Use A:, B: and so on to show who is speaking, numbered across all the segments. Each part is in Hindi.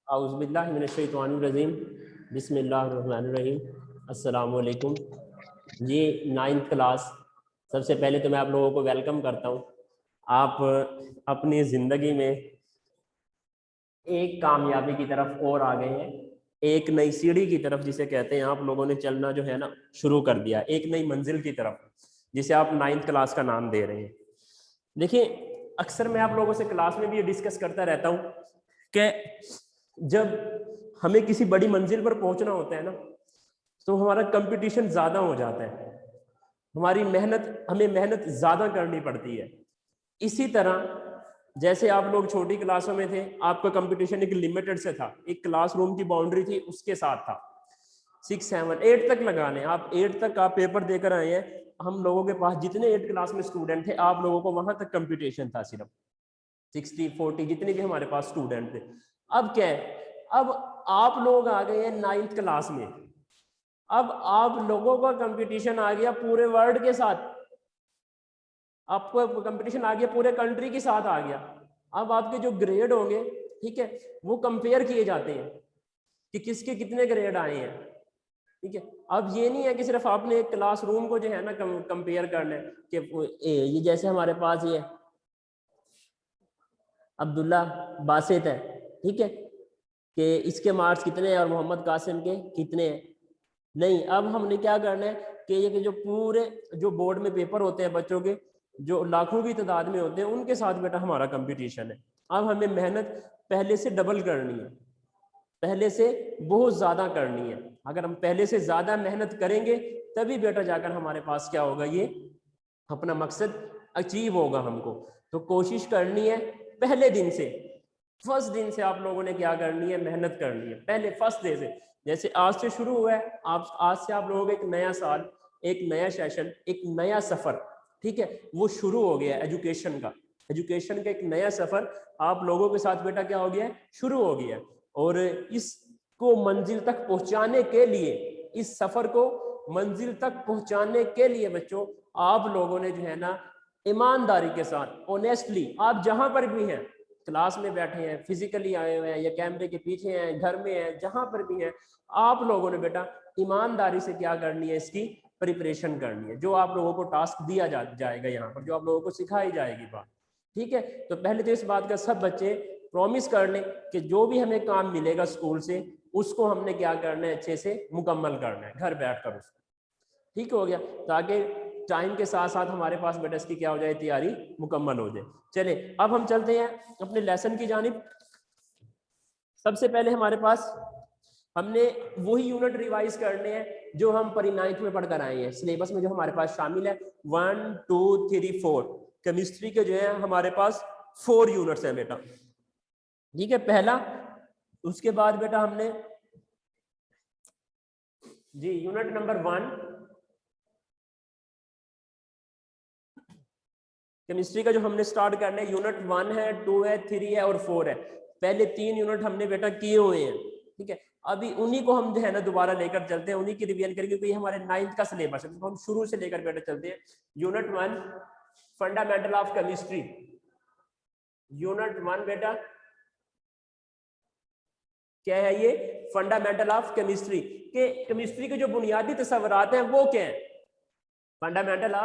A: औज़ुबिल्लाहि मिनश्शैतानिर्रजीम बिस्मिल्लाहिर्रहमानिर्रहीम अस्सलामु अलैकुम। जी 9th क्लास, सबसे पहले तो मैं आप लोगों को वेलकम करता हूँ। आप अपनी ज़िंदगी में एक कामयाबी की तरफ और आ गए हैं, एक नई सीढ़ी की तरफ जिसे कहते हैं आप लोगों ने चलना जो है ना शुरू कर दिया, एक नई मंजिल की तरफ जिसे आप 9th क्लास का नाम दे रहे हैं। देखिए, अक्सर मैं आप लोगों से क्लास में भी ये डिस्कस करता रहता हूँ कि जब हमें किसी बड़ी मंजिल पर पहुंचना होता है ना, तो हमारा कंपटीशन ज़्यादा हो जाता है, हमें मेहनत ज़्यादा करनी पड़ती है। इसी तरह जैसे आप लोग छोटी क्लासों में थे, आपका कंपटीशन एक लिमिटेड से था, एक क्लासरूम की बाउंड्री थी, उसके साथ था। 6, 7, 8 तक लगा लें आप, 8 तक आप पेपर देकर आए हैं। हम लोगों के पास जितने 8 क्लास में स्टूडेंट थे, आप लोगों को वहां तक कंपटीशन था, सिर्फ 60, 40 जितने भी हमारे पास स्टूडेंट थे। अब क्या है, अब आप लोग आ गए हैं 9th क्लास में। अब आप लोगों का कंपटीशन आ गया पूरे वर्ल्ड के साथ, आपको कंपटीशन आ गया पूरे कंट्री के साथ आ गया। अब आपके जो ग्रेड होंगे, ठीक है, वो कंपेयर किए जाते हैं कि किसके कितने ग्रेड आए हैं, ठीक है। अब ये नहीं है कि सिर्फ आपने एक क्लासरूम को जो है ना कंपेयर करना है कि ये जैसे हमारे पास ये अब्दुल्ला बासित है, ठीक है, कि इसके मार्क्स कितने हैं और मोहम्मद कासिम के कितने हैं। नहीं, अब हमने क्या करना है कि ये कि जो पूरे जो बोर्ड में पेपर होते हैं बच्चों के, जो लाखों की तादाद में होते हैं, उनके साथ बेटा हमारा कंपटीशन है। अब हमें मेहनत पहले से डबल करनी है, पहले से बहुत ज़्यादा करनी है। अगर हम पहले से ज़्यादा मेहनत करेंगे तभी बेटा जाकर हमारे पास क्या होगा, ये अपना मकसद अचीव होगा हमको। तो कोशिश करनी है पहले दिन से, फर्स्ट दिन से आप लोगों ने क्या करनी है, मेहनत करनी है पहले फर्स्ट डे से। जैसे आज से शुरू हुआ है, आप आज से आप लोगों का एक नया साल, एक नया सेशन, एक नया सफ़र, ठीक है, वो शुरू हो गया है। एजुकेशन का एक नया सफ़र आप लोगों के साथ बेटा क्या हो गया है, शुरू हो गया है। और इसको मंजिल तक पहुंचाने के लिए, इस सफ़र को मंजिल तक पहुंचाने के लिए बच्चों, आप लोगों ने जो है ना ईमानदारी के साथ, ऑनेस्टली, आप जहां पर भी हैं, क्लास में बैठे हैं, फिजिकली आए हुए हैं या कैमरे के पीछे हैं, घर में हैं, जहां पर भी हैं, आप लोगों ने बेटा ईमानदारी से क्या करनी है, इसकी प्रिपरेशन करनी है। जो आप लोगों को टास्क दिया जाएगा यहाँ पर, जो आप लोगों को सिखाई जाएगी बात, ठीक है। तो पहले तो इस बात का सब बच्चे प्रॉमिस कर लें कि जो भी हमें काम मिलेगा स्कूल से, उसको हमने क्या करना है, अच्छे से मुकम्मल करना है घर बैठकर उसको, ठीक हो गया, ताकि टाइम के साथ साथ हमारे पास बेटा इसकी क्या हो जाए, तैयारी मुकम्मल हो जाए। चले अब हम चलते हैं अपने लेसन की जानिब। सबसे पहले हमारे पास हमने वही यूनिट रिवाइज करने हैं जो हम परी 9th में पढ़कर आए हैं। सिलेबस में जो हमारे पास शामिल है 1, 2, 3, 4 केमिस्ट्री के जो है हमारे पास 4 यूनिट्स हैं बेटा, ठीक है, पहला। उसके बाद बेटा हमने जी यूनिट नंबर 1 केमिस्ट्री का जो हमने स्टार्ट करना है, यूनिट 1 है, 2 है, 3 है और 4 है। पहले 3 यूनिट हमने बेटा किए हुए हैं, ठीक है। अभी उन्हीं को हम जो है ना दोबारा लेकर चलते हैं, उन्हीं की रिवीजन करेंगे, क्योंकि हमारे 9th का सिलेबस है, तो हम शुरू से लेकर बेटा चलते हैं। Unit 1 fundamental of chemistry. Unit 1 बेटा क्या है, ये फंडामेंटल ऑफ केमिस्ट्री के केमिस्ट्री के जो बुनियादी तस्वुरात हैं वो क्या है, फंडामेंटल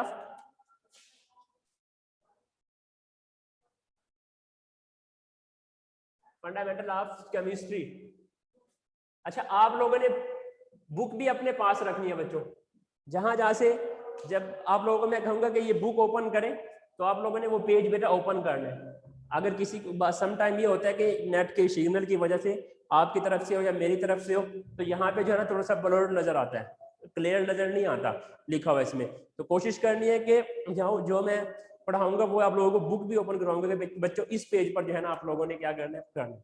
A: ऑफ केमिस्ट्री। अच्छा, आप लोगों ने बुक भी अपने पास रखनी है बच्चों, जहां जहां से जब आप लोगों को मैं कहूंगा कि ये बुक ओपन करें, तो आप लोगों ने वो पेज बेटा ओपन करना है। अगर किसी को सम टाइम ये होता है कि नेट के सिग्नल की वजह से आपकी तरफ से हो या मेरी तरफ से हो, तो यहाँ पे जो है ना थोड़ा सा ब्लर नजर आता है, क्लियर नजर नहीं आता लिखा हुआ इसमें। तो कोशिश करनी है कि जो मैं पढ़ाऊंगा वो आप लोगों को बुक भी ओपन करवाऊंगा कि बच्चों इस पेज पर जो है ना आप लोगों ने क्या करना है,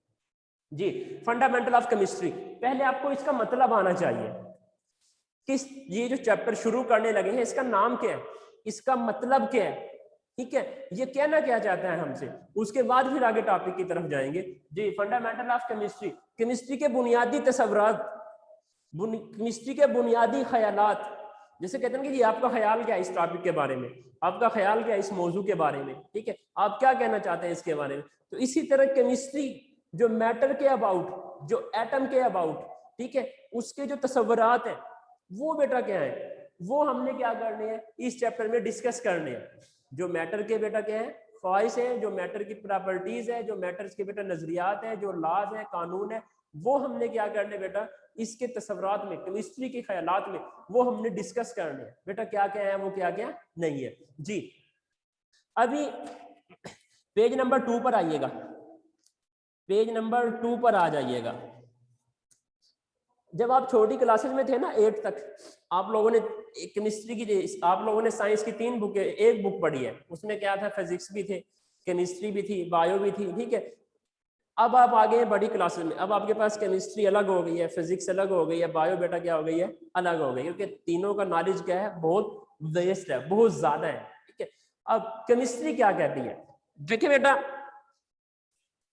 A: जी फंडामेंटल ऑफ केमिस्ट्री। पहले आपको इसका मतलब आना चाहिए कि ये जो चैप्टर शुरू करने लगे हैं इसका नाम क्या है, इसका मतलब क्या है, ठीक है, ये कहना क्या चाहता है हमसे। उसके बाद फिर आगे टॉपिक की तरफ जाएंगे। जी फंडामेंटल ऑफ केमिस्ट्री, केमिस्ट्री के बुनियादी तस्वुरात, केमिस्ट्री के बुनियादी ख्यालात। जैसे कहते हैं कि ये आपका ख्याल क्या है इस टॉपिक के बारे में, आपका ख्याल क्या है इस मौजू के बारे में, ठीक है, आप क्या कहना चाहते हैं इसके बारे में। तो इसी तरह केमिस्ट्री जो मैटर के अबाउट, जो एटम के अबाउट, ठीक है, उसके जो तस्वुरात हैं वो बेटा क्या है, वो हमने क्या करने हैं इस चैप्टर में डिस्कस करने हैं। जो मैटर के बेटा क्या है ख्वाहिश है, जो मैटर की प्रॉपर्टीज है, जो मैटर्स के बेटा नजरियात है, जो लॉज है, कानून है, वो हमने क्या करने बेटा इसके तस्वुरात में, केमिस्ट्री के ख्यालात में वो हमने डिस्कस करने हैं बेटा, क्या क्या है वो क्या क्या नहीं है जी। अभी पेज नंबर 2 पर आइएगा, पेज नंबर 2 पर आ जाइएगा। जब आप छोटी क्लासेस में थे ना 8 तक, आप लोगों ने केमिस्ट्री की, आप लोगों ने साइंस की 3 बुकें, एक बुक पढ़ी है, उसमें क्या था फिजिक्स भी थे, केमिस्ट्री भी थी, बायो भी थी, ठीक है। अब आप आ गए हैं बड़ी क्लासेस में, अब आपके पास केमिस्ट्री अलग हो गई है, फिजिक्स अलग हो गई है, बायो बेटा क्या हो गई है अलग हो गई, क्योंकि तीनों का नॉलेज क्या है बहुत वेस्ट है, बहुत ज्यादा है, ठीक है। अब केमिस्ट्री क्या कहती है, देखिए बेटा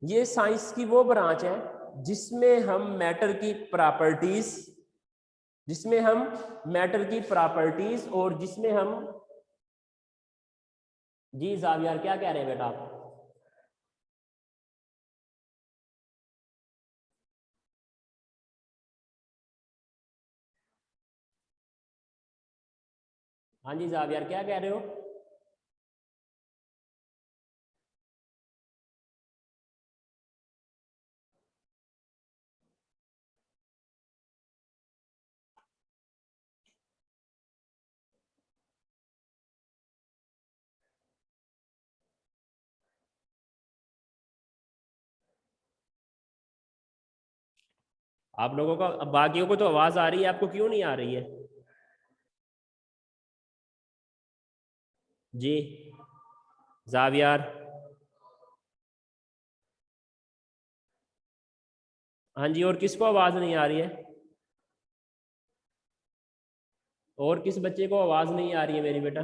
A: ये साइंस की वो ब्रांच है जिसमें हम मैटर की प्रॉपर्टीज, जिसमें हम मैटर की प्रॉपर्टीज और जिसमें हम, जी जावियर क्या कह रहे हैं बेटा आप? हाँ जी जावियर क्या कह रहे हो? आप लोगों का, बाकियों को तो आवाज आ रही है, आपको क्यों नहीं आ रही है? जी जावियर, हाँ जी, और किसको आवाज नहीं आ रही है? और किस बच्चे को आवाज नहीं आ रही है मेरी बेटा?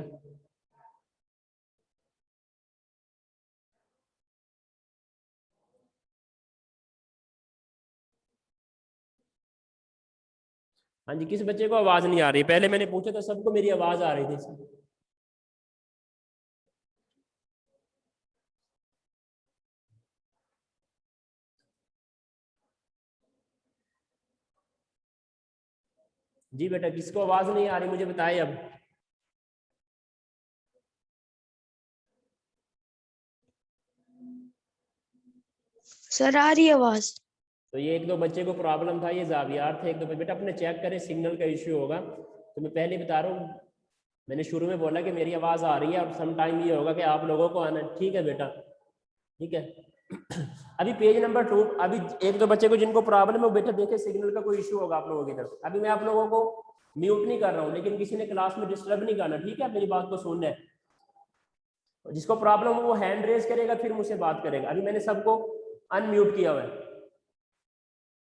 A: हाँ जी, किस बच्चे को आवाज नहीं आ रही? पहले मैंने पूछा तो सबको मेरी आवाज आ रही थी। जी बेटा, किसको आवाज नहीं आ रही मुझे बताए अब।
B: सर आ रही आवाज।
A: तो ये एक दो बच्चे को प्रॉब्लम था, ये जावियार थे एक दो बच्चे, बेटा अपने चेक करें सिग्नल का इश्यू होगा। तो मैं पहले बता रहा हूँ, मैंने शुरू में बोला कि मेरी आवाज़ आ रही है, और सम टाइम ये होगा कि आप लोगों को आना, ठीक है बेटा, ठीक है। अभी पेज नंबर 2, अभी एक दो बच्चे को जिनको प्रॉब्लम है वो बेटा देखे सिग्नल का कोई इशू होगा आप लोगों की तरफ। अभी मैं आप लोगों को म्यूट नहीं कर रहा हूँ, लेकिन किसी ने क्लास में डिस्टर्ब नहीं करना, ठीक है, मेरी बात को सुनना है। जिसको प्रॉब्लम हो वो हैंड रेज करेगा, फिर मुझसे बात करेगा। अभी मैंने सबको अनम्यूट किया हुआ है।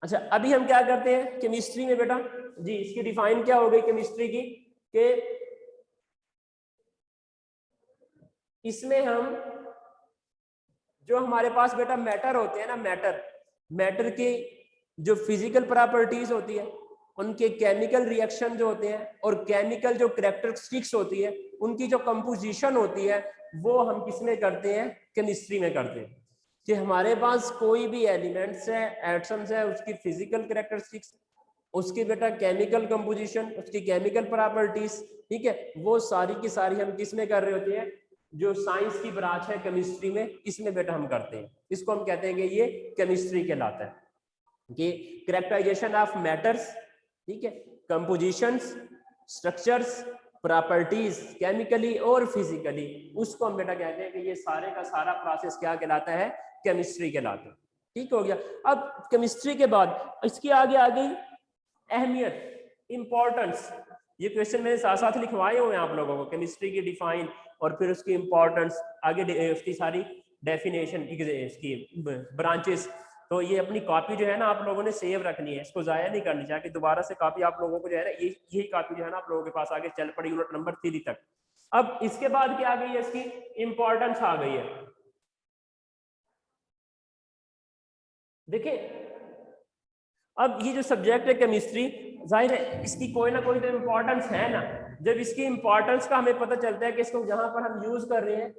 A: अच्छा, अभी हम क्या करते हैं केमिस्ट्री में बेटा, जी इसकी डिफाइन क्या हो गई केमिस्ट्री की, कि इसमें हम जो हमारे पास बेटा मैटर होते हैं ना, मैटर, मैटर की जो फिजिकल प्रॉपर्टीज होती है, उनके केमिकल रिएक्शन जो होते हैं, और केमिकल जो कैरेक्टरिस्टिक्स होती है, उनकी जो कंपोजिशन होती है, वो हम किसमें करते हैं केमिस्ट्री में करते हैं। कि हमारे पास कोई भी एलिमेंट्स है, एटम्स है, उसकी फिजिकल कैरेक्टरिस्टिक्स, उसकी बेटा केमिकल कंपोजिशन, उसकी केमिकल प्रॉपर्टीज, ठीक है, वो सारी की सारी हम किस में कर रहे होते हैं, जो साइंस की ब्रांच है केमिस्ट्री में, इसमें बेटा हम करते हैं। इसको हम कहते हैं कि ये केमिस्ट्री कहलाता है, कि कैरेक्टराइजेशन ऑफ मैटर्स, ठीक है, कंपोजिशंस, स्ट्रक्चर्स, प्रॉपर्टीज केमिकली और फिजिकली, उसको हम बेटा कहते हैं कि ये सारे का सारा प्रोसेस क्या कहलाता है, केमिस्ट्री कहलाता है। ठीक हो गया। अब केमिस्ट्री के बाद इसके आगे आ गई अहमियत, इंपॉर्टेंस। ये क्वेश्चन मैंने साथ साथ लिखवाए हुए हैं आप लोगों को, केमिस्ट्री की डिफाइन और फिर उसकी इंपॉर्टेंस, आगे उसकी सारी डेफिनेशन, इसकी ब्रांचेस। तो ये अपनी कॉपी जो है ना आप लोगों ने सेव रखनी है, इसको जाया नहीं करनी चाहिए, कि दोबारा से कॉपी आप लोगों को जो है ना, यही कॉपी जो है ना आप लोगों के पास आगे चल पड़ी यूनिट नंबर 3 तक। अब इसके बाद क्या आ गई है, इसकी इंपॉर्टेंस आ गई है। देखिए अब ये जो सब्जेक्ट है केमिस्ट्री, जाहिर है इसकी कोई ना कोई तो इम्पोर्टेंस है ना। जब इसकी इम्पोर्टेंस का हमें पता चलता है कि इसको जहां पर हम यूज कर रहे हैं,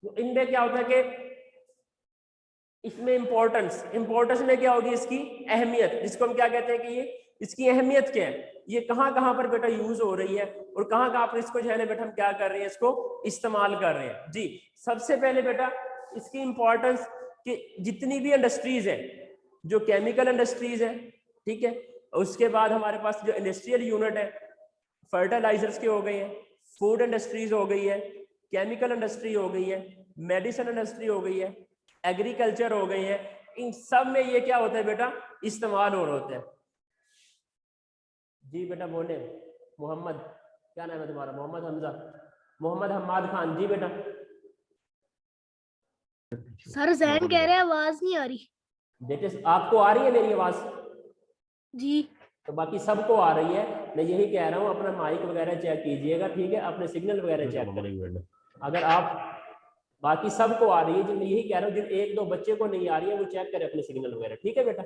A: तो इनमें क्या होता है कि इसमें इंपॉर्टेंस में क्या होगी, इसकी अहमियत, जिसको हम क्या कहते हैं कि ये इसकी अहमियत क्या है, ये कहाँ कहाँ पर बेटा यूज हो रही है और कहाँ कहाँ पर इसको जो है ना बेटा हम क्या कर रहे हैं, इसको इस्तेमाल कर रहे हैं। जी सबसे पहले बेटा इसकी इंपॉर्टेंस कि जितनी भी इंडस्ट्रीज है, जो केमिकल इंडस्ट्रीज है, ठीक है, उसके बाद हमारे पास जो इंडस्ट्रियल यूनिट है, फर्टिलाइजर्स के हो गए हैं, फूड इंडस्ट्रीज हो गई है, केमिकल इंडस्ट्री हो गई है, मेडिसिन इंडस्ट्री हो गई है, एग्रीकल्चर हो गई है, इन सब में ये क्या होता है बेटा, इस्तेमाल हो रहे होते हैं। जी बेटा बोले, मोहम्मद, क्या नाम है तुम्हारा? मोहम्मद हमजा, मोहम्मद हम्माद खान। जी बेटा।
C: सर जहन कह रहे हैं आवाज नहीं आ रही।
A: बेटे आपको आ रही है मेरी आवाज?
C: जी
A: तो बाकी सबको आ रही है, मैं यही कह रहा हूँ अपना माइक वगैरह चेक कीजिएगा, ठीक है, अपने सिग्नल वगैरह चेक करेंगे। अगर आप बाकी सबको आ रही है, जिन मैं यही कह रहा हूँ जिन एक दो बच्चे को नहीं आ रही है वो चेक करें अपने सिग्नल वगैरह, ठीक है बेटा।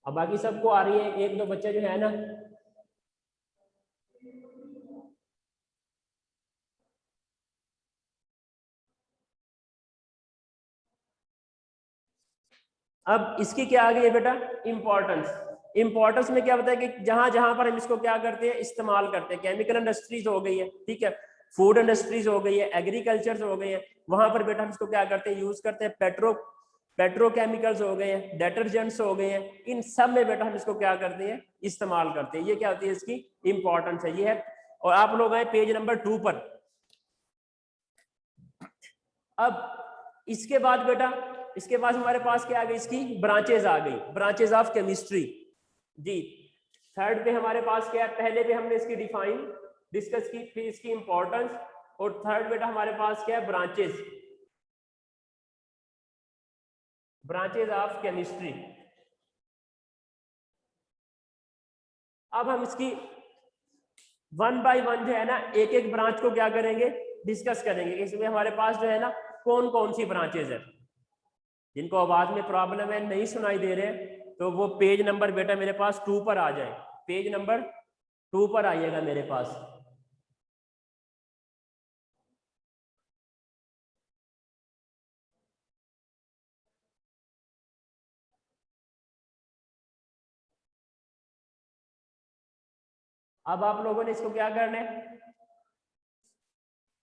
A: अब बाकी सबको आ रही है, एक दो बच्चे जो है ना, अब इसकी क्या आ गई है बेटा, इंपॉर्टेंस में क्या बताया कि जहां जहां पर हम इसको क्या करते हैं, इस्तेमाल करते हैं। केमिकल इंडस्ट्रीज हो गई है, ठीक है, फूड इंडस्ट्रीज हो गई है, एग्रीकल्चर हो गई है, वहां पर बेटा हम इसको क्या करते हैं, यूज करते हैं। पेट्रोकेमिकल्स हो गए हैं, डिटर्जेंट्स हो गए हैं, इन सब में बेटा हम इसको क्या करते हैं, इस्तेमाल करते हैं। ये क्या होती है, इसकी इंपॉर्टेंस है, ये है। और आप लोग आए पेज नंबर 2 पर। अब इसके बाद बेटा, इसके बाद हमारे पास क्या आ गई, इसकी ब्रांचेज आ गई, ब्रांचेज ऑफ केमिस्ट्री। जी थर्ड पे हमारे पास क्या है, पहले पे हमने इसकी डिस्कस की, फिर इसकी इंपॉर्टेंस, और थर्ड बेटा हमारे पास क्या है, ब्रांचेज ऑफ केमिस्ट्री। अब हम इसकी 1 बाय 1 जो है ना, एक एक ब्रांच को क्या करेंगे, डिस्कस करेंगे। इसमें हमारे पास जो है ना कौन कौन सी ब्रांचेज है। जिनको आवाज में प्रॉब्लम है, नहीं सुनाई दे रहे, तो वो पेज नंबर बेटा मेरे पास 2 पर आ जाए, पेज नंबर 2 पर आइएगा मेरे पास। अब आप लोगों ने इसको क्या करना है,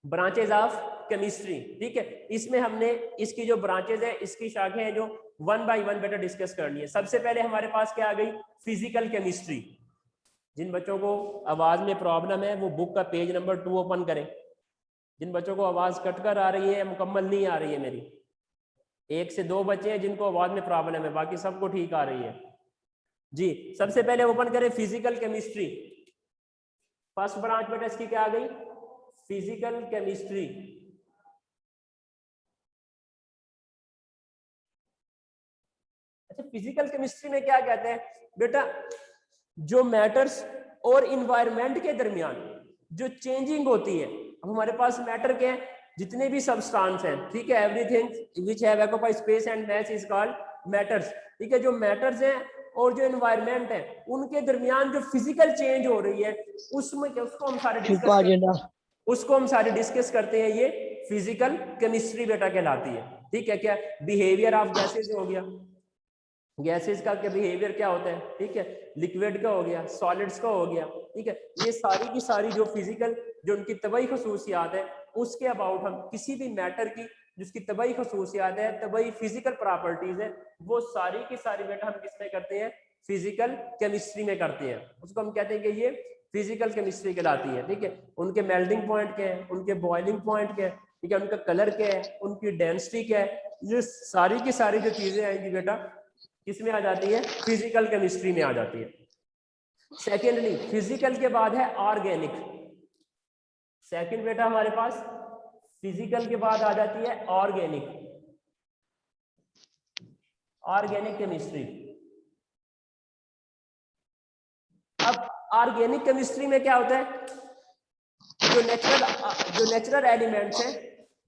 A: ब्रांचेज ऑफ केमिस्ट्री, ठीक है। इसमें हमने इसकी जो ब्रांचेज है, इसकी शाखें हैं, जो 1 बाय 1 बेटा डिस्कस करनी है। सबसे पहले हमारे पास क्या आ गई, फिजिकल केमिस्ट्री। जिन बच्चों को आवाज में प्रॉब्लम है वो बुक का पेज नंबर 2 ओपन करें। जिन बच्चों को आवाज कटकर आ रही है, मुकम्मल नहीं आ रही है मेरी, 1 से 2 बच्चे हैं जिनको आवाज में प्रॉब्लम है, बाकी सबको ठीक आ रही है। जी सबसे पहले ओपन करें फिजिकल केमिस्ट्री। फर्स्ट ब्रांच बेटा इसकी क्या आ गई, फिजिकल केमिस्ट्री। अच्छा, फिजिकल केमिस्ट्री में क्या कहते हैं बेटा, जो मैटर्स और इन्वायरमेंट के दरमियान जो चेंजिंग होती है। अब हमारे पास मैटर के हैं, जितने भी सबस्टांस हैं, ठीक है, everything which have occupied space and mass is called matters, ठीक है। जो मैटर्स हैं और जो एनवायरमेंट है, उनके दरमियान जो फिजिकल चेंज हो रही है, उसमें क्या, उसको हम सारे डिस्कस करते हैं। ये फिजिकल केमिस्ट्री बेटा कहलाती है, ठीक है। क्या बिहेवियर ऑफ गैसेज हो गया, गैसेज का क्या बिहेवियर क्या होता है, ठीक है, लिक्विड का हो गया, सॉलिड्स का हो गया, ठीक है। ये सारी की सारी जो फिजिकल, जो उनकी तबाई खसूसियात है, उसके अबाउट हम किसी भी मैटर की जिसकी तबाई खसूसियात है, तबाई फिजिकल प्रॉपर्टीज है, वो सारी की सारी बेटा हम किसमें करते हैं, फिजिकल केमिस्ट्री में करते हैं। उसको हम कहते हैं कि ये फिजिकल केमिस्ट्री कहलाती है, ठीक है। उनके मेल्टिंग पॉइंट क्या है, उनके बॉइलिंग पॉइंट क्या है, ठीक है, उनका कलर क्या है, उनकी डेंसिटी क्या है, ये सारी की सारी जो चीजें आएंगी बेटा किसमें आ जाती है, फिजिकल केमिस्ट्री में आ जाती है। सेकेंडली फिजिकल के बाद है ऑर्गेनिक। सेकंड बेटा हमारे पास फिजिकल के बाद आ जाती है ऑर्गेनिक केमिस्ट्री। अब ऑर्गेनिक केमिस्ट्री में क्या होता है, जो नेचुरल एलिमेंट्स हैं,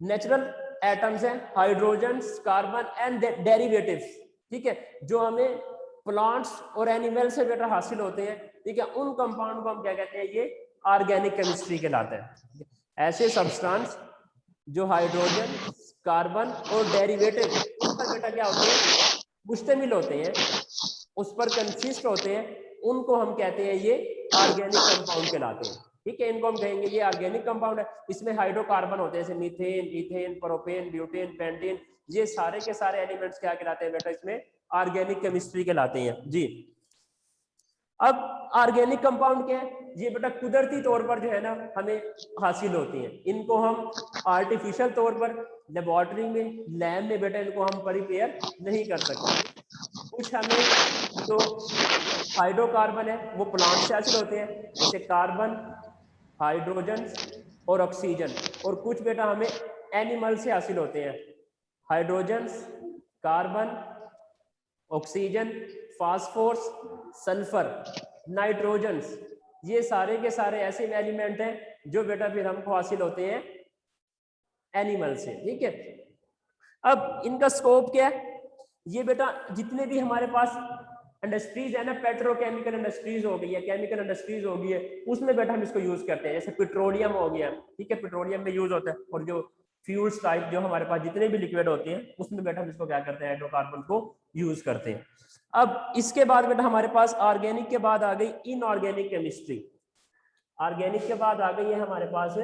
A: नेचुरल एटम्स हैं, हाइड्रोजन, कार्बन एंड डेरिवेटिव्स, ठीक है, जो हमें प्लांट्स और एनिमल से बेटा हासिल होते हैं, ठीक है, उन कंपाउंड को हम क्या कहते हैं, ये ऑर्गेनिक केमिस्ट्री कहलाता है। ऐसे सब्सटेंस जो हाइड्रोजन, कार्बन और डेरिवेटिव उस पर बेटा क्या होते हैं, मुश्तमिल होते हैं, उस पर कंसिस्ट होते हैं, उनको हम कहते हैं ये ऑर्गेनिक कंपाउंड कहलाते हैं। ठीक है, इनको हम कहेंगे ये ऑर्गेनिक कंपाउंड है। इसमें हाइड्रोकार्बन होते हैं जैसे methane, ethane, propane, butane, pentane, ये सारे के सारे एलिमेंट्स क्या कहलाते हैं बेटा, इसमें ऑर्गेनिक केमिस्ट्री कहलाते हैं जी। अब ऑर्गेनिक कंपाउंड क्या है, ये बेटा कुदरती तौर पर जो है ना हमें हासिल होती हैं। इनको हम आर्टिफिशियल तौर पर लेबोरेटरी में, लैब में बेटा इनको हम प्रिपेयर नहीं कर सकते। कुछ हमें जो हाइड्रोकार्बन है वो प्लांट से हासिल होते हैं, जैसे कार्बन, हाइड्रोजन और ऑक्सीजन, और कुछ बेटा हमें एनिमल से हासिल होते हैं, hydrogen, carbon, oxygen, phosphorus, sulphur, nitrogen, ये सारे के सारे ऐसे एलिमेंट हैं जो बेटा फिर हमको हासिल होते हैं एनिमल से। ठीक है, अब इनका स्कोप क्या है, ये बेटा जितने भी हमारे पास इंडस्ट्रीज है ना, पेट्रोकेमिकल इंडस्ट्रीज हो गई है, केमिकल इंडस्ट्रीज हो गई है, उसमें बेटा हम इसको यूज करते हैं। जैसे पेट्रोलियम हो गया, ठीक है, पेट्रोलियम में यूज होता है, और जो फ्यूल्स टाइप जो हमारे पास जितने भी लिक्विड होते हैं उसमें बेटा हम इसको क्या करते हैं, हाइड्रोकार्बन को यूज करते हैं। अब इसके बाद बेटा हमारे पास ऑर्गेनिक के बाद आ गई इनऑर्गेनिक केमिस्ट्री। ऑर्गेनिक के बाद आ गई है हमारे पास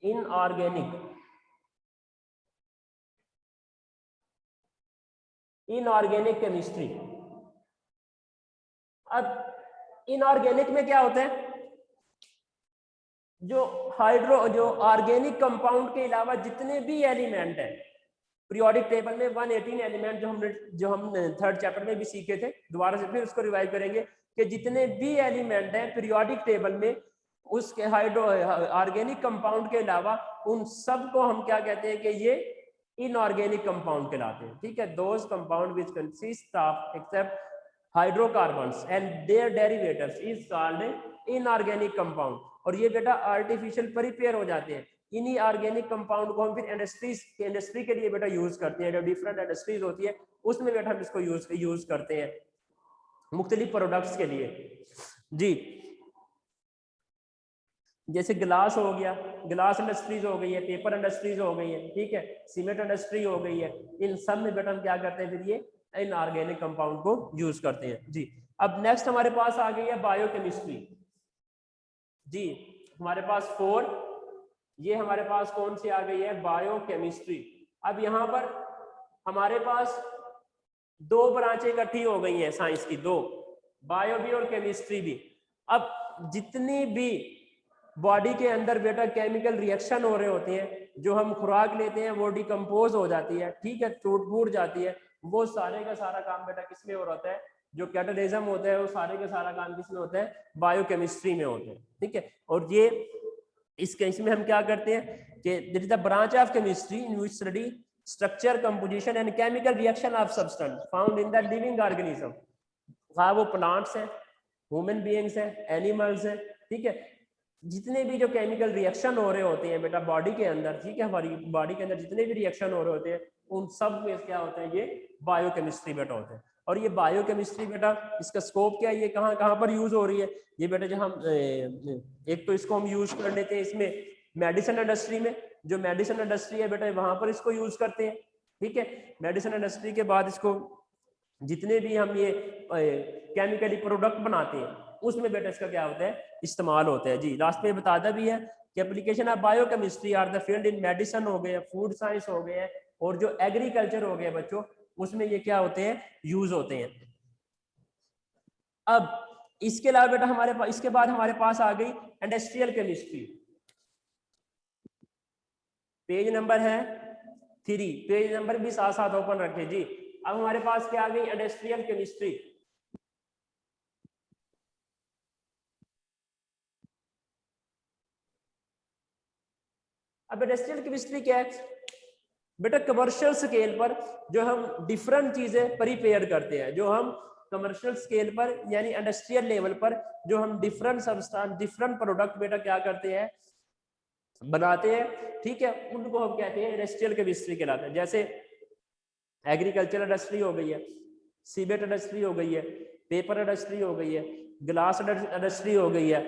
A: इनऑर्गेनिक। Inorganic chemistry. अब इनऑर्गेनिक में क्या होता है, जो ऑर्गेनिक कंपाउंड के अलावा जितने भी एलिमेंट है, पीरियोडिक टेबल में 118 एलिमेंट जो हम थर्ड चैप्टर में भी सीखे थे, दोबारा से फिर उसको रिवाइव करेंगे कि जितने भी एलिमेंट हैं पीरियोडिक टेबल में, उसके ऑर्गेनिक कंपाउंड के अलावा उन सब को हम क्या कहते हैं कि ये इनऑर्गेनिक कंपाउंड कहलाते हैं। ठीक है, those compound which consist of except hydrocarbons and their derivatives is called inorganic compound. और ये बेटा आर्टिफिशियल प्रिपेयर हो जाते हैं। इन्हीं ऑर्गेनिक कंपाउंड को हम फिर इंडस्ट्री के लिए बेटा यूज करते हैं। जो डिफरेंट इंडस्ट्रीज होती है उसमें बेटा हम इसको यूज करते हैं मुख्तलिफ प्रोडक्ट्स के लिए जी। जैसे ग्लास हो गया, ग्लास इंडस्ट्रीज हो गई है, पेपर इंडस्ट्रीज हो गई है, ठीक है, सीमेंट इंडस्ट्री हो गई है, इन सब में बेटा हम क्या करते हैं, फिर ये इनऑर्गेनिक कंपाउंड को यूज करते हैं जी। अब नेक्स्ट हमारे पास आ गई है बायोकेमिस्ट्री जी। हमारे पास 4, ये हमारे पास कौन सी आ गई है, बायोकेमिस्ट्री। अब यहाँ पर हमारे पास 2 ब्रांचें इकट्ठी हो गई हैं साइंस की, 2, बायो भी और केमिस्ट्री भी। अब जितनी भी बॉडी के अंदर बेटा केमिकल रिएक्शन हो रहे होते हैं, जो हम खुराक लेते हैं वो डिकम्पोज हो जाती है, ठीक है, टूट फूट जाती है, वो सारे का सारा काम बेटा किसमें हो रहा है, जो कैटालिज्म होता है वो सारे का सारा काम किसमें होता है, बायोकेमिस्ट्री में होता है। ठीक है, और ये इस केस में हम क्या करते हैं कि this is the branch of chemistry in which study structure, composition and chemical reaction of substance found in the living organism. हाँ, वो प्लांट्स हैं, ह्यूमन बीइंग्स हैं, एनिमल्स हैं, ठीक है, जितने भी जो केमिकल रिएक्शन हो रहे होते हैं बेटा बॉडी के अंदर, ठीक है, हमारी बॉडी के अंदर जितने भी रिएक्शन हो रहे होते हैं उन सब में क्या होता है, ये बायोकेमिस्ट्री बेटा होते हैं। और ये बायोकेमिस्ट्री बेटा इसका स्कोप क्या है, ये कहाँ कहाँ पर यूज हो रही है, ये बेटा जो हम एक तो इसको हम यूज कर लेते हैं इसमें मेडिसिन इंडस्ट्री में, जो मेडिसिन इंडस्ट्री है बेटा वहां पर इसको यूज करते हैं। ठीक है, मेडिसिन इंडस्ट्री के बाद इसको जितने भी हम ये केमिकली प्रोडक्ट बनाते हैं उसमें बेटा इसका क्या होता है, इस्तेमाल होता है जी। लास्ट में बताता भी है कि application of biochemistry are the field in medicine हो गए, फूड साइंस हो गए, और जो एग्रीकल्चर हो गया बच्चों, उसमें ये क्या होते हैं, यूज होते हैं। अब इसके अलावा बेटा हमारे पास, इसके बाद हमारे पास आ गई इंडस्ट्रियल केमिस्ट्री। पेज नंबर है 3, पेज नंबर भी साथ साथ ओपन रखे जी। अब हमारे पास क्या आ गई, इंडस्ट्रियल केमिस्ट्री। अब इंडस्ट्रियल केमिस्ट्री क्या है बेटा, कमर्शियल स्केल पर जो हम डिफरेंट चीजें प्रिपेयर करते हैं, जो हम कमर्शियल स्केल पर यानी इंडस्ट्रियल लेवल पर जो हम डिफरेंट सब्सटेंस, डिफरेंट प्रोडक्ट बेटा क्या करते हैं, बनाते हैं, ठीक है, उनको हम कहते हैं इंडस्ट्रियल केमिस्ट्री कहलाते हैं। जैसे एग्रीकल्चर इंडस्ट्री हो गई है, सीमेंट इंडस्ट्री हो गई है, पेपर इंडस्ट्री हो गई है, ग्लास इंडस्ट्री हो गई है,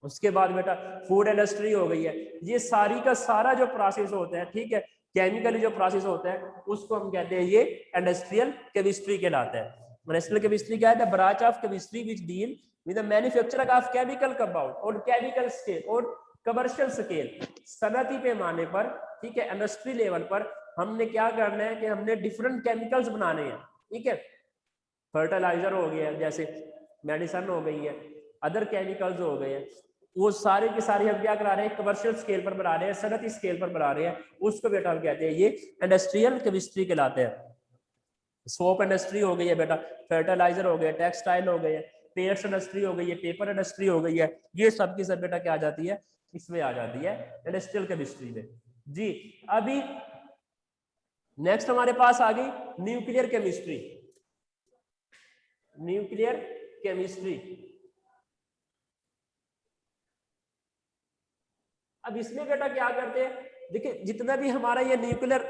A: उसके बाद बेटा फूड इंडस्ट्री हो गई है। ये सारी का सारा जो प्रोसेस होता है, ठीक है, केमिकली जो प्रोसेस होता है उसको हम कहते हैं ये इंडस्ट्रियल केमिस्ट्री कहलाता है। इंडस्ट्रियल केमिस्ट्री क्या है? The branch of chemistry which deal with the manufacturing of chemical compound और केमिकल स्केल और कमर्शियल स्केल, सनती पैमाने पर, ठीक है, इंडस्ट्री लेवल पर हमने क्या करना है कि हमने डिफरेंट केमिकल्स बनाने हैं, ठीक है, फर्टिलाइजर हो गया, जैसे मेडिसिन हो गई है, अदर केमिकल्स हो गए हैं, वो सारे के सारे हम क्या करा रहे हैं? कमर्शियल स्केल पर बना रहे हैं, सनती स्केल पर बना रहे हैं, उसको बेटा हम कहते हैं ये इंडस्ट्रियल केमिस्ट्री कहलाते हैं। सोप इंडस्ट्री हो गई है बेटा, फर्टिलाइजर हो गया, टेक्सटाइल हो गए, पेंट्स इंडस्ट्री हो गई है, पेपर इंडस्ट्री हो गई है, ये सब की सब बेटा क्या आ जाती है? इसमें आ जाती है इंडस्ट्रियल केमिस्ट्री में जी। अभी नेक्स्ट हमारे पास आ गई न्यूक्लियर केमिस्ट्री। न्यूक्लियर केमिस्ट्री, अब इसमें बेटा क्या करते हैं? देखिए जितना भी हमारा ये न्यूक्लियर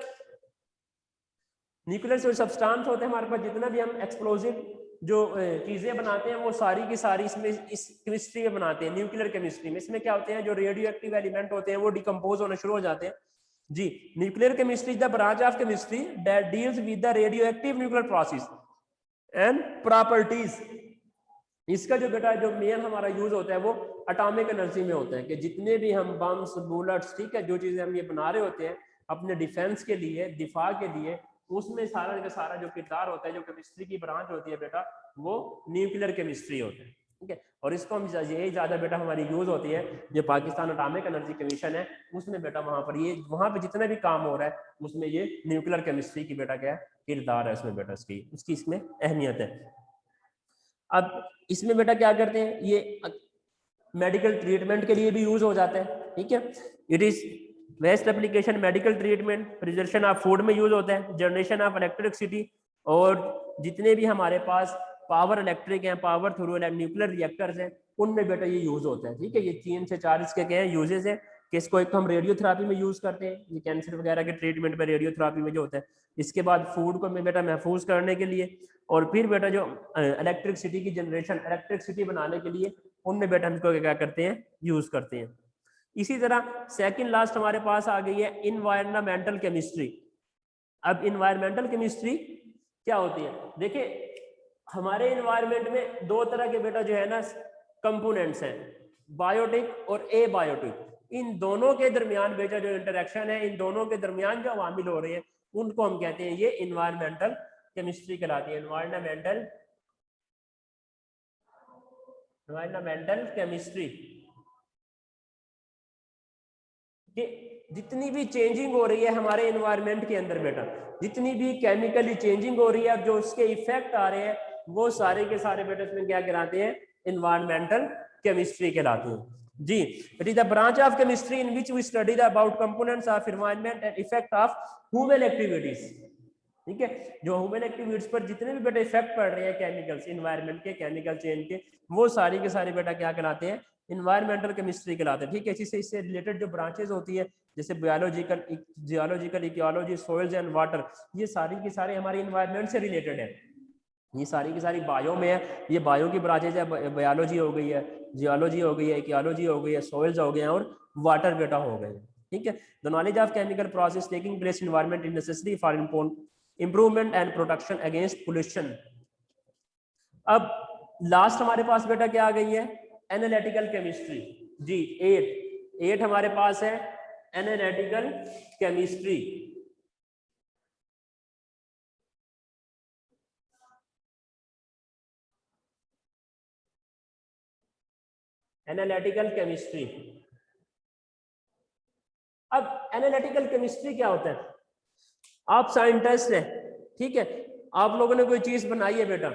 A: जो सब्सटेंस होते हैं हमारे पास, जितना भी हम एक्सप्लोजिव जो चीजें बनाते हैं वो सारी की सारी इसमें इस केमिस्ट्री में बनाते हैं, न्यूक्लियर केमिस्ट्री में। इसमें क्या होते हैं? जो रेडियो एक्टिव एलिमेंट होते हैं वो डिकम्पोज होना शुरू हो जाते हैं जी। Nuclear chemistry is the branch of chemistry that deals with the radioactive nuclear process and properties. इसका जो बेटा जो मेन हमारा यूज होता है वो एटॉमिक एनर्जी में होता है, कि जितने भी हम बम्स, बुलेट्स, ठीक है, जो चीजें हम ये बना रहे होते हैं अपने डिफेंस के लिए, दिफा के लिए, उसमें सारा का सारा जो किरदार होता है, जो केमिस्ट्री की ब्रांच होती है बेटा, वो न्यूक्लियर केमिस्ट्री होता है, ठीक है। और इसको हम यही ज्यादा बेटा हमारी यूज होती है, जो पाकिस्तान एटॉमिक एनर्जी कमीशन है उसमें बेटा वहां पर ये वहां पे जितना भी काम हो रहा है उसमें ये न्यूक्लियर केमिस्ट्री की बेटा क्या है? किरदार है उसमें बेटा, उसकी इसमें अहमियत है। अब इसमें बेटा क्या करते हैं? ये मेडिकल ट्रीटमेंट के लिए भी यूज हो जाता है, ठीक है। It is vast application medical treatment, preservation of food में यूज होता है, जनरेशन ऑफ इलेक्ट्रिसिटी, और जितने भी हमारे पास पावर इलेक्ट्रिक हैं, पावर थ्रू न्यूक्लियर रिएक्टर्स हैं, उनमें बेटा ये यूज होता है, ठीक है। ये 3 से 4 इसके क्या है यूजेस है, कि इसको एक तो हम रेडियोथेरेपी में यूज करते हैं, ये कैंसर वगैरह के ट्रीटमेंट में रेडियोथेरेपी में जो होता है। इसके बाद फूड को बेटा महफूज करने के लिए, और फिर बेटा जो इलेक्ट्रिसिटी की जनरेशन, इलेक्ट्रिसिटी बनाने के लिए, उनमें बेटा हमको क्या करते हैं? यूज करते हैं। इसी तरह सेकंड लास्ट हमारे पास आ गई है इन्वायरमेंटल केमिस्ट्री। अब इन्वायरमेंटल केमिस्ट्री क्या होती है? देखिए हमारे इन्वायरमेंट में 2 तरह के बेटा जो है ना कंपोनेंट्स हैं, बायोटिक और एबायोटिक। इन दोनों के दरमियान बेटा जो इंटरेक्शन है, इन दोनों के दरमियान जो अवामिल हो रहे हैं, उनको हम कहते हैं ये इन्वायरमेंटल केमिस्ट्री कहलाती है। इन्वायरमेंटल केमिस्ट्री कि जितनी भी चेंजिंग हो रही है हमारे इन्वायरमेंट के अंदर बेटा, जितनी भी केमिकली चेंजिंग हो रही है, जो उसके इफेक्ट आ रहे हैं, वो सारे के सारे बेटा इसमें क्या कहलाते हैं? इन्वायरमेंटल केमिस्ट्री कहलाते हैं जी। It is the branch of chemistry in which we study the about components of environment and effect of human activities, ठीक है। जो ह्यूमन एक्टिविटीज पर जितने भी बेटा इफेक्ट पड़ रहे हैं केमिकल्स, इन्वायरमेंट के, केमिकल चेंज के, वो सारी के सारे बेटा क्या कहलाते हैं? इन्वायरमेंटल केमिस्ट्री कहलाते हैं, ठीक है। इसी से इससे रिलेटेड जो ब्रांचेस होती है, जैसे biological, geological, ecology, soils and water, ये सारी की सारी हमारी इन्वायरमेंट से रिलेटेड है। ये सारी की सारी बायो में है, ये बायो की ब्रांचेज है, बायोलॉजी हो गई है, जियोलॉजी हो गई है, इकोलॉजी हो गई है, सॉइल्स हो गए हैं, और वाटर बेटा हो गए, ठीक है। The knowledge of chemical process taking place environment is necessary for improvement and protection against pollution. अब लास्ट हमारे पास बेटा क्या आ गई है? एनालिटिकल केमिस्ट्री जी। 8 हमारे पास है एनालिटिकल केमिस्ट्री। एनालिटिकल केमिस्ट्री, अब एनालिटिकल केमिस्ट्री क्या होता है? आप साइंटिस्ट हैं, ठीक है, आप लोगों ने कोई चीज बनाई है बेटा,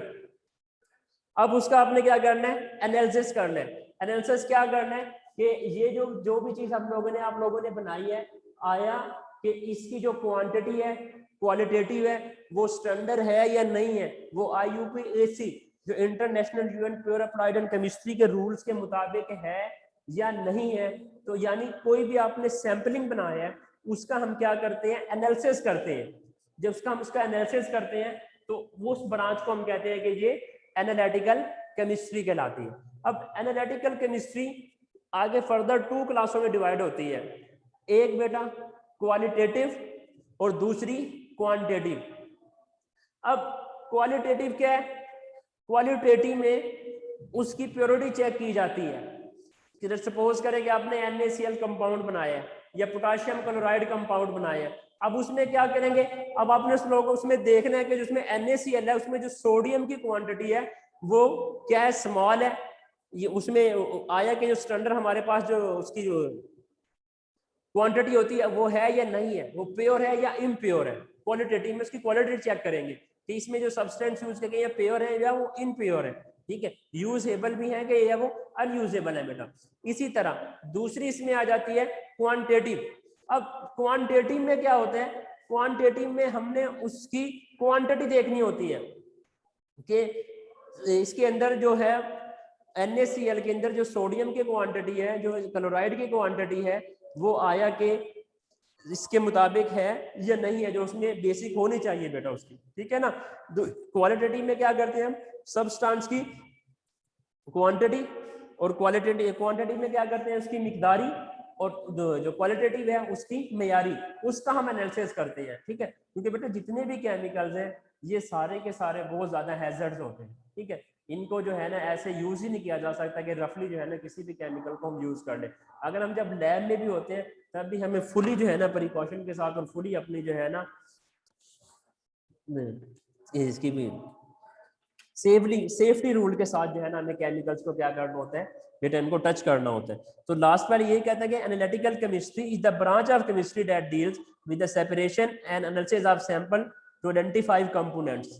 A: अब उसका आपने क्या करना है? एनालिसिस करना है। एनालिसिस क्या करना है कि ये जो भी चीज आप लोगों ने बनाई है, आया कि इसकी जो क्वांटिटी है, क्वालिटेटिव है, वो स्टैंडर्ड है या नहीं है, वो IUPAC जो international union pure applied and chemistry के रूल्स के मुताबिक है या नहीं है। तो यानी कोई भी आपने सैंपलिंग बनाया है, उसका हम क्या करते हैं? एनालिसिस करते हैं। जब हम उसका एनालिसिस करते हैं तो उस ब्रांच को हम कहते हैं कि ये एनालिटिकल केमिस्ट्री कहलाती है। अब एनालिटिकल केमिस्ट्री आगे फर्दर 2 क्लासों में डिवाइड होती है, एक बेटा क्वालिटेटिव और दूसरी क्वांटिटेटिव। अब क्वालिटेटिव क्या है? क्वालिटेटिव में उसकी प्योरिटी चेक की जाती है कि सपोज करें कि आपने NaCl कंपाउंड बनाया है या पोटाशियम क्लोराइड कंपाउंड बनाया है। अब उसमें क्या करेंगे, अब आपने उस लोगों उसमें देखना है कि जिसमें NaCl है उसमें जो सोडियम की क्वांटिटी है वो क्या है, स्मॉल है, ये उसमें आया कि जो स्टैंडर्ड हमारे पास जो उसकी जो क्वांटिटी होती है वो है या नहीं है, वो प्योर है या इम्प्योर है। क्वालिटेटिव में उसकी क्वालिटी चेक करेंगे कि इसमें जो सब्सटेंस यूज करके ये प्योर है या वो इम्प्योर है, ठीक है, यूजेबल भी है कि या वो अनयूजेबल है बेटा। इसी तरह दूसरी इसमें आ जाती है क्वांटिटेटिव। अब क्वांटिटेटिव में क्या होता है, क्वांटिटेटिव में हमने उसकी क्वांटिटी देखनी होती है कि इसके अंदर जो है NaCl के अंदर जो सोडियम की क्वांटिटी है, जो क्लोराइड की क्वांटिटी है, वो आया कि इसके मुताबिक है या नहीं है, जो उसमें बेसिक होनी चाहिए बेटा उसकी, ठीक है ना। क्वालिटेटिव में क्या करते हैं हम, सब्सटेंस की क्वांटिटी, और क्वांटिटी में क्या करते हैं उसकी मिकदारी, और जो क्वालिटेटिव है उसकी मेयारी, उसका हम एनालिसिस करते हैं, ठीक है। क्योंकि बेटा जितने भी केमिकल्स हैं ये सारे के सारे बहुत ज्यादा हैजर्ड्स होते हैं, ठीक है। इनको जो है ना ऐसे यूज ही नहीं किया जा सकता कि रफली जो है ना किसी भी केमिकल को हम यूज कर लें। अगर हम जब लैब में भी होते हैं तब भी हमें फुली जो है ना प्रिकॉशन के साथ और फुली अपनी जो है ना इसकी भी सेफ्टी रूल के साथ जो है ना हमें केमिकल्स को क्या करना होता है बेटा, इनको टच करना होता है। तो लास्ट वाला ये कहता है कि analytical chemistry is the branch of chemistry that deals with the separation and analysis of sample to identify components.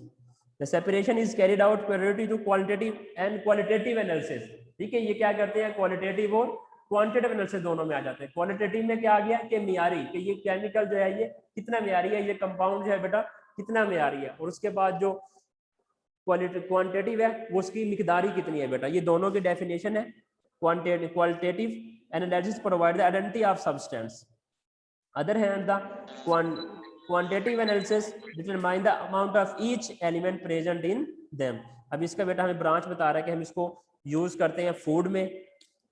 A: The separation is carried out priority to qualitative and qualitative analysis, ठीक है। ये क्या करते हैं, क्वालिटेटिव और क्वांटिटेटिव एनालिसिस दोनों में आ जाते हैं। क्वालिटेटिव में क्या आ गया कि मियारी, कि ये केमिकल जो है ये कितना मियारी है, ये कंपाउंड जो है बेटा कितना मियारी है, और उसके बाद जो क्वांटिटेटिव है वो उसकी मिकदारी कितनी है बेटा। ये दोनों की डेफिनेशन है। Qualitative analysis provide the identity of substance, other hand the quantitative analysis determine the amount of each element present in them. अब इसका बेटा हमें ब्रांच बता रहा है कि हम इसको यूज करते हैं फूड में,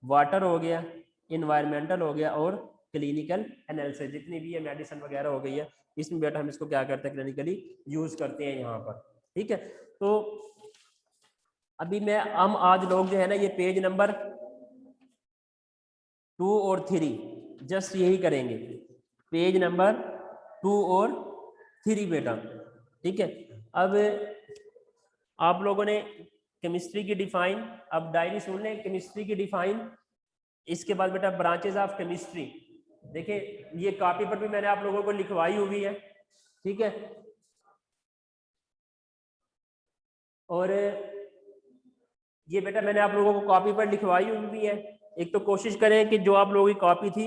A: वाटर हो गया, इन्वायरमेंटल हो गया, और क्लिनिकल एनालिसिस जितनी भी है मेडिसिन वगैरह हो गई है, इसमें बेटा हम इसको क्या करते हैं क्लिनिकली यूज करते हैं यहाँ पर, ठीक है। तो अभी हम आज लोग जो है ना ये पेज नंबर 2 और 3 जस्ट यही करेंगे, पेज नंबर 2 और 3 बेटा, ठीक है। अब आप लोगों ने केमिस्ट्री की डिफाइन, अब डायरी सुन लें केमिस्ट्री की डिफाइन। इसके बाद बेटा ब्रांचेस ऑफ केमिस्ट्री, देखिए ये कॉपी पर भी मैंने आप लोगों को लिखवाई हुई है, ठीक है। और ये बेटा मैंने आप लोगों को कॉपी पर लिखवाई हुई भी है। एक तो कोशिश करें कि जो आप लोगों की कॉपी थी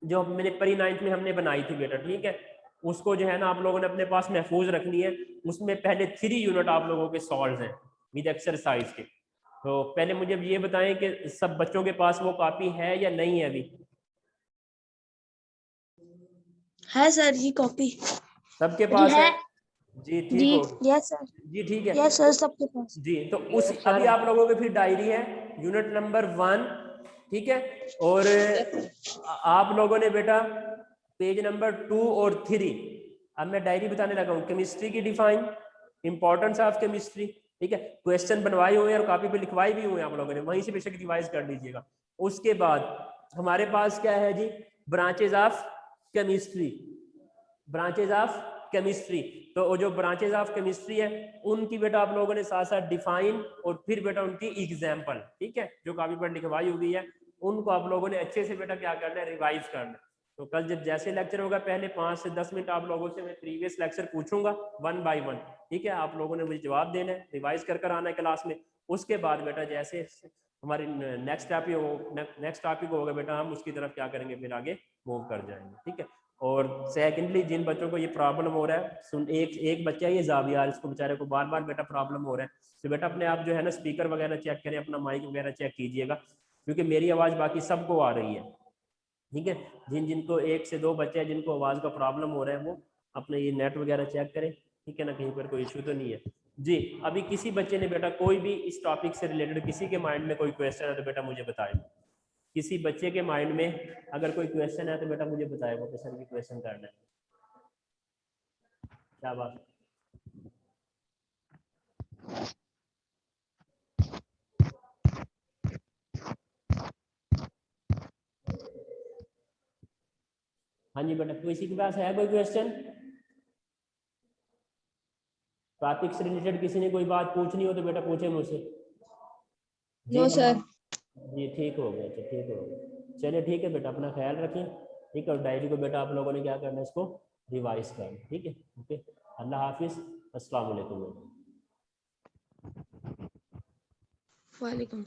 A: जो मैंने प्री 9th में हमने बनाई थी बेटा, ठीक है, उसको जो है ना आप लोगों ने अपने पास महफूज रखनी है। उसमें पहले 3 यूनिट आप लोगों के सॉल्व हैं विद एक्सरसाइज के। तो पहले मुझे ये बताएं कि सब बच्चों के पास वो कॉपी है या नहीं है अभी?
B: है सर जी कॉपी
A: सबके पास है जी, ठीक
B: जी।
A: हो
B: यस सर,
A: जी, ठीक है
B: यस सर सबके पास
A: जी। तो उस अभी आप लोगों की फिर डायरी है यूनिट नंबर 1, ठीक है। और आप लोगों ने बेटा पेज नंबर 2 और 3, अब मैं डायरी बताने लगा हूँ। केमिस्ट्री की डिफाइन, इंपॉर्टेंस ऑफ केमिस्ट्री, ठीक है, क्वेश्चन बनवाए हुए हैं और कॉपी पे लिखवाए भी हुए हैं आप लोगों ने, वहीं से बेशक रिवाइज कर लीजिएगा। उसके बाद हमारे पास क्या है जी, branches of chemistry, branches of chemistry. तो जो ब्रांचेज ऑफ केमिस्ट्री है उनकी बेटा आप लोगों ने साथ साथ डिफाइन और फिर बेटा उनकी एग्जाम्पल, ठीक है, जो कॉपी पर लिखवाई हुई है उनको आप लोगों ने अच्छे से बेटा क्या करना है, रिवाइज करना है। तो कल जब जैसे लेक्चर होगा पहले 5 से 10 मिनट आप लोगों से मैं प्रीवियस लेक्चर पूछूंगा 1 बाय 1, ठीक है। आप लोगों ने मुझे जवाब देना है, रिवाइज कर आना है क्लास में। उसके बाद बेटा जैसे हमारी नेक्स्ट टॉपिक होगा बेटा हम उसकी तरफ क्या करेंगे, फिर आगे मूव कर जाएंगे, ठीक है। और सेकेंडली जिन बच्चों को ये प्रॉब्लम हो रहा है, सुन एक बच्चा है ये जाविया, इसको बेचारे को बार बार बेटा प्रॉब्लम हो रहा है, तो बेटा अपने आप जो है ना स्पीकर वगैरह चेक करें, अपना माइक वगैरह चेक कीजिएगा, क्योंकि मेरी आवाज़ बाकी सबको आ रही है, ठीक है। जिनको 1 से 2 बच्चे हैं जिनको आवाज़ का प्रॉब्लम हो रहा है वो अपने ये नेट वगैरह चेक करें, ठीक है ना, कहीं पर कोई इशू तो नहीं है जी। अभी किसी बच्चे ने बेटा कोई भी इस टॉपिक से रिलेटेड किसी के माइंड में कोई क्वेश्चन है तो बेटा मुझे बताएं। किसी बच्चे के माइंड में अगर कोई क्वेश्चन है तो बेटा मुझे बताएगा कि सर ये क्वेश्चन करना है। क्या बात? हाँ जी बेटा, किसी के पास है कोई क्वेश्चन? टॉपिक से रिलेटेड किसी ने कोई बात पूछनी हो तो बेटा पूछे मुझसे।
B: No sir.
A: जी ठीक हो गया, अच्छा ठीक हो गया। चलिए ठीक है बेटा, अपना ख्याल रखें। ठीक है, और डायरी को बेटा आप लोगों ने क्या करना है, इसको रिवाइज करना। ठीक है, ओके, अल्लाह हाफिज, अस्सलाम वालेकुम।
B: वालेकुम।